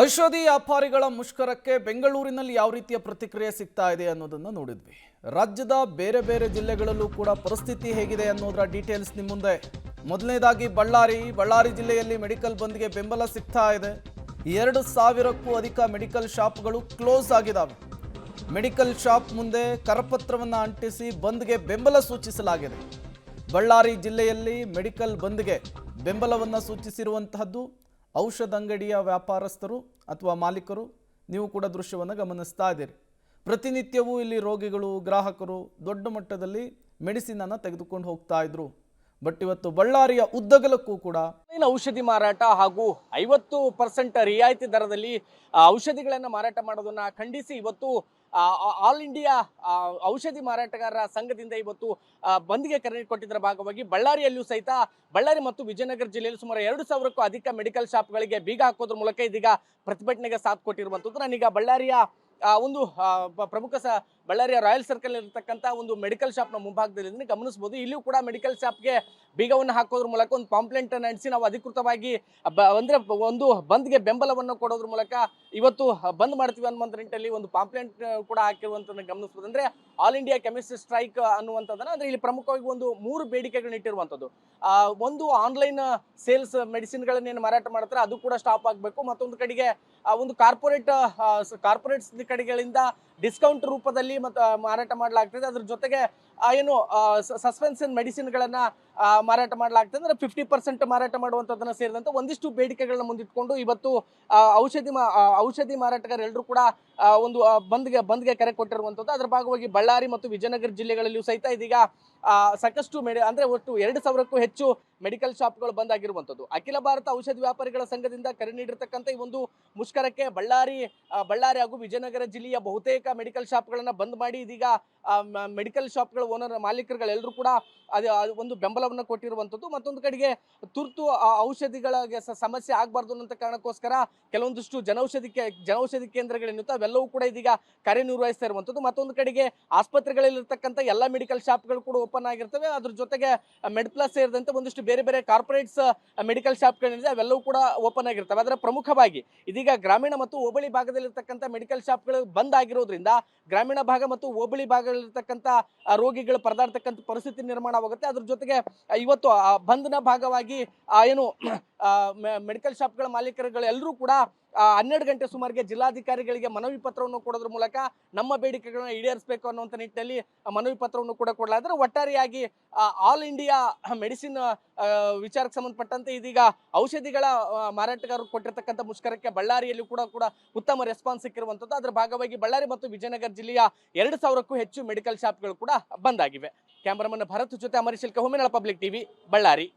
ಔಷಧಿ ವ್ಯಾಪಾರಿಗಳ ಮುಷ್ಕರಕ್ಕೆ ಬೆಂಗಳೂರಿನಲ್ಲಿ ಯಾವ ರೀತಿಯ ಪ್ರತಿಕ್ರಿಯೆ ಸಿಗ್ತಾ ಇದೆ ಅನ್ನೋದನ್ನು ನೋಡಿದ್ವಿ. ರಾಜ್ಯದ ಬೇರೆ ಬೇರೆ ಜಿಲ್ಲೆಗಳಲ್ಲೂ ಕೂಡ ಪರಿಸ್ಥಿತಿ ಹೇಗಿದೆ ಅನ್ನೋದರ ಡೀಟೇಲ್ಸ್ ನಿಮ್ಮ ಮುಂದೆ. ಮೊದಲನೇದಾಗಿ ಬಳ್ಳಾರಿ ಜಿಲ್ಲೆಯಲ್ಲಿ ಮೆಡಿಕಲ್ ಬಂದ್ಗೆ ಬೆಂಬಲ ಸಿಗ್ತಾ ಇದೆ. 2,000ಕ್ಕೂ ಅಧಿಕ ಮೆಡಿಕಲ್ ಶಾಪ್ಗಳು ಕ್ಲೋಸ್ ಆಗಿದ್ದಾವೆ. ಮೆಡಿಕಲ್ ಶಾಪ್ ಮುಂದೆ ಕರಪತ್ರವನ್ನು ಅಂಟಿಸಿ ಬಂದ್ಗೆ ಬೆಂಬಲ ಸೂಚಿಸಲಾಗಿದೆ. ಬಳ್ಳಾರಿ ಜಿಲ್ಲೆಯಲ್ಲಿ ಮೆಡಿಕಲ್ ಬಂದ್ಗೆ ಬೆಂಬಲವನ್ನು ಸೂಚಿಸಿರುವಂತಹದ್ದು ಔಷಧ ಅಂಗಡಿಯ ವ್ಯಾಪಾರಸ್ಥರು ಅಥವಾ ಮಾಲೀಕರು. ನೀವು ಕೂಡ ದೃಶ್ಯವನ್ನು ಗಮನಿಸ್ತಾ ಇದ್ದೀರಿ. ಪ್ರತಿನಿತ್ಯವೂ ಇಲ್ಲಿ ರೋಗಿಗಳು ಗ್ರಾಹಕರು ದೊಡ್ಡ ಮಟ್ಟದಲ್ಲಿ ಮೆಡಿಸಿನನ್ನು ತೆಗೆದುಕೊಂಡು ಹೋಗ್ತಾ ಇದ್ರು. ಬಟ್ ಇವತ್ತು ಬಳ್ಳಾರಿಯ ಉದ್ದಗಲಕ್ಕೂ ಕೂಡ ಔಷಧಿ ಮಾರಾಟ ಹಾಗೂ 50% ರಿಯಾಯಿತಿ ದರದಲ್ಲಿ ಔಷಧಿಗಳನ್ನು ಮಾರಾಟ ಮಾಡೋದನ್ನ ಖಂಡಿಸಿ ಇವತ್ತು ಆಲ್ ಇಂಡಿಯಾ ಔಷಧಿ ಮಾರಾಟಗಾರರ ಸಂಘದಿಂದ ಇವತ್ತು ಬಂದ್ಗೆ ಕರೆ ಕೊಟ್ಟಿದ್ದರ ಭಾಗವಾಗಿ ಬಳ್ಳಾರಿಯಲ್ಲೂ ಸಹಿತ ಬಳ್ಳಾರಿ ಮತ್ತು ವಿಜಯನಗರ ಜಿಲ್ಲೆಯಲ್ಲಿ ಸುಮಾರು 2,000ಕ್ಕೂ ಅಧಿಕ ಮೆಡಿಕಲ್ ಶಾಪ್ಗಳಿಗೆ ಬೀಗ ಹಾಕೋದ್ರ ಮೂಲಕ ಇದೀಗ ಪ್ರತಿಭಟನೆಗೆ ಸಾಥ್ ಕೊಟ್ಟಿರುವಂಥದ್ದು. ನಾನೀಗ ಬಳ್ಳಾರಿಯ ಒಂದು ಪ್ರಮುಖ ಬಳ್ಳಾರಿಯ ರಾಯಲ್ ಸರ್ಕಲ್ ಇರತಕ್ಕಂಥ ಒಂದು ಮೆಡಿಕಲ್ ಶಾಪ್ನ ಮುಂಭಾಗದಲ್ಲಿ ಗಮನಿಸಬಹುದು. ಇಲ್ಲಿಯೂ ಕೂಡ ಮೆಡಿಕಲ್ ಶಾಪ್ಗೆ ಬೀಗವನ್ನು ಹಾಕೋದ್ರ ಮೂಲಕ ಒಂದು ಪಾಂಪ್ಲೆಂಟ್ ಅನ್ನು ಅಂಟಿಸಿ ನಾವು ಅಧಿಕೃತವಾಗಿ ಅಂದ್ರೆ ಒಂದು ಬಂದ್ಗೆ ಬೆಂಬಲವನ್ನು ಕೊಡೋದ್ರ ಮೂಲಕ ಇವತ್ತು ಬಂದ್ ಮಾಡ್ತೀವಿ ಅನ್ನುವಂಥ ನಿಟ್ಟಿನಲ್ಲಿ ಒಂದು ಪಾಂಪ್ಲೆಂಟ್ ಕೂಡ ಹಾಕಿರುವಂಥದ್ದನ್ನು ಗಮನಿಸಬಹುದು. ಅಂದ್ರೆ ಆಲ್ ಇಂಡಿಯಾ ಕೆಮಿಸ್ಟ್ ಸ್ಟ್ರೈಕ್ ಅನ್ನುವಂಥದ್ದನ್ನ ಅಂದ್ರೆ ಇಲ್ಲಿ ಪ್ರಮುಖವಾಗಿ ಒಂದು 3 ಬೇಡಿಕೆಗಳನ್ನ ಇಟ್ಟಿರುವಂಥದ್ದು. ಒಂದು ಆನ್ಲೈನ್ ಸೇಲ್ಸ್ ಮೆಡಿಸಿನ್ಗಳನ್ನೇನು ಮಾರಾಟ ಮಾಡ್ತಾರೆ ಅದು ಕೂಡ ಸ್ಟಾಪ್ ಆಗಬೇಕು. ಮತ್ತೊಂದು ಕಡೆಗೆ ಒಂದು ಕಾರ್ಪೊರೇಟ್ಸ್ ಕಡೆಗಳಿಂದ ಡಿಸ್ಕೌಂಟ್ ರೂಪದಲ್ಲಿ ಮಾರಾಟ ಮಾಡಲಾಗ್ತದೆ. ಅದ್ರ ಜೊತೆಗೆ ಏನು ಸಸ್ಪೆನ್ಷನ್ ಮೆಡಿಸಿನ್ಗಳನ್ನ ಮಾರಾಟ ಮಾಡಲಾಗ್ತದೆ. ಅಂದ್ರೆ 50% ಮಾರಾಟ ಮಾಡುವಂಥದ್ದನ್ನ ಸೇರಿದಂತೆ ಒಂದಿಷ್ಟು ಬೇಡಿಕೆಗಳನ್ನ ಮುಂದಿಟ್ಕೊಂಡು ಇವತ್ತು ಔಷಧಿ ಮಾರಾಟಗಾರರೆಲ್ಲರೂ ಕೂಡ ಒಂದು ಬಂದ್ಗೆ ಕರೆ ಕೊಟ್ಟಿರುವಂಥದ್ದು. ಅದರ ಭಾಗವಾಗಿ ಬಳ್ಳಾರಿ ಮತ್ತು ವಿಜಯನಗರ ಜಿಲ್ಲೆಗಳಲ್ಲಿಯೂ ಸಹಿತ ಇದೀಗ ಸಾಕಷ್ಟು ಅಂದ್ರೆ ಒಟ್ಟು 2,000ಕ್ಕೂ ಹೆಚ್ಚು ಮೆಡಿಕಲ್ ಶಾಪ್ಗಳು ಬಂದ್ ಆಗಿರುವಂಥದ್ದು. ಅಖಿಲ ಭಾರತ ಔಷಧಿ ವ್ಯಾಪಾರಿಗಳ ಸಂಘದಿಂದ ಕರೆ ನೀಡಿರ್ತಕ್ಕಂಥ ಈ ಒಂದು ಮುಷ್ಕರಕ್ಕೆ ಬಳ್ಳಾರಿ ಹಾಗೂ ವಿಜಯನಗರ ಜಿಲ್ಲೆಯ ಬಹುತೇಕ ಮೆಡಿಕಲ್ ಶಾಪ್ಗಳನ್ನ ಬಂದ್ ಮಾಡಿ ಇದೀಗ ಮೆಡಿಕಲ್ ಶಾಪ್ಗಳ ಓನರ್ ಮಾಲೀಕರುಗಳೆಲ್ಲರೂ ಕೂಡ ಒಂದು ಬೆಂಬಲವನ್ನು ಕೊಟ್ಟಿರುವಂಥದ್ದು. ಮತ್ತೊಂದು ಕಡೆಗೆ ತುರ್ತು ಔಷಧಿಗಳಿಗೆ ಸಮಸ್ಯೆ ಆಗಬಾರ್ದು ಅನ್ನೋ ಕಾರಣಕ್ಕೋಸ್ಕರ ಕೆಲವೊಂದಿಷ್ಟು ಜನೌಷಧಿ ಕೇಂದ್ರಗಳೇನಿತ್ತು ಅವೆಲ್ಲವೂ ಕೂಡ ಇದೀಗ ಕಾರ್ಯನಿರ್ವಹಿಸ್ತಾ ಇರುವಂಥದ್ದು. ಮತ್ತೊಂದು ಕಡೆಗೆ ಆಸ್ಪತ್ರೆಗಳಲ್ಲಿರ್ತಕ್ಕಂಥ ಎಲ್ಲ ಮೆಡಿಕಲ್ ಶಾಪ್ಗಳು ಕೂಡ ಓಪನ್ ಆಗಿರ್ತವೆ. ಅದ್ರ ಜೊತೆಗೆ ಮೆಡ್ ಪ್ಲಸ್ ಸೇರಿದಂತೆ ಒಂದಿಷ್ಟು ಬೇರೆ ಬೇರೆ ಕಾರ್ಪೊರೇಟ್ಸ್ ಮೆಡಿಕಲ್ ಶಾಪ್ಗಳಿದೆ ಅವೆಲ್ಲವೂ ಕೂಡ ಓಪನ್ ಆಗಿರ್ತವೆ. ಅದರ ಪ್ರಮುಖವಾಗಿ ಇದೀಗ ಗ್ರಾಮೀಣ ಮತ್ತು ಹೋಬಳಿ ಭಾಗದಲ್ಲಿರ್ತಕ್ಕಂಥ ಮೆಡಿಕಲ್ ಶಾಪ್ಗಳು ಬಂದ್ ಆಗಿರೋದ್ರಿಂದ ಗ್ರಾಮೀಣ ಭಾಗ ಮತ್ತು ಹೋಬಳಿ ಭಾಗದಲ್ಲಿರ್ತಕ್ಕಂಥ ರೋಗಿಗಳು ಪರದಾಡ್ತಕ್ಕಂಥ ಪರಿಸ್ಥಿತಿ ನಿರ್ಮಾಣವಾಗುತ್ತೆ. ಅದ್ರ ಜೊತೆಗೆ ಇವತ್ತು ಬಂದ್ನ ಭಾಗವಾಗಿ ಏನು ಮೆಡಿಕಲ್ ಶಾಪ್ಗಳ ಮಾಲೀಕರುಗಳು ಎಲ್ಲರೂ ಕೂಡ 12 ಗಂಟೆ ಸುಮಾರಿಗೆ ಜಿಲ್ಲಾಧಿಕಾರಿಗಳಿಗೆ ಮನವಿ ಪತ್ರವನ್ನು ಕೊಡೋದ್ರ ಮೂಲಕ ನಮ್ಮ ಬೇಡಿಕೆಗಳನ್ನ ಈಡೇರಿಸಬೇಕು ಅನ್ನುವಂಥ ನಿಟ್ಟಿನಲ್ಲಿ ಮನವಿ ಪತ್ರವನ್ನು ಕೂಡ ಕೊಡಲಾದ್ರೆ ಒಟ್ಟಾರೆಯಾಗಿ ಆಲ್ ಇಂಡಿಯಾ ಮೆಡಿಸಿನ್ ವಿಚಾರಕ್ಕೆ ಸಂಬಂಧಪಟ್ಟಂತೆ ಇದೀಗ ಔಷಧಿಗಳ ಮಾರಾಟಗಾರರು ಕೊಟ್ಟಿರ್ತಕ್ಕಂಥ ಮುಷ್ಕರಕ್ಕೆ ಬಳ್ಳಾರಿಯಲ್ಲಿ ಕೂಡ ಉತ್ತಮ ರೆಸ್ಪಾನ್ಸ್ ಸಿಕ್ಕಿರುವಂಥದ್ದು. ಅದರ ಭಾಗವಾಗಿ ಬಳ್ಳಾರಿ ಮತ್ತು ವಿಜಯನಗರ ಜಿಲ್ಲೆಯ 2,000ಕ್ಕೂ ಹೆಚ್ಚು ಮೆಡಿಕಲ್ ಶಾಪ್ಗಳು ಕೂಡ ಬಂದ್ ಆಗಿವೆ. ಕ್ಯಾಮರಾಮನ್ ಭರತ್ ಜೊತೆ ಅಮರೀಶ್ ಹೊಮ್ಮಿನಳ, ಪಬ್ಲಿಕ್ ಟಿವಿ, ಬಳ್ಳಾರಿ.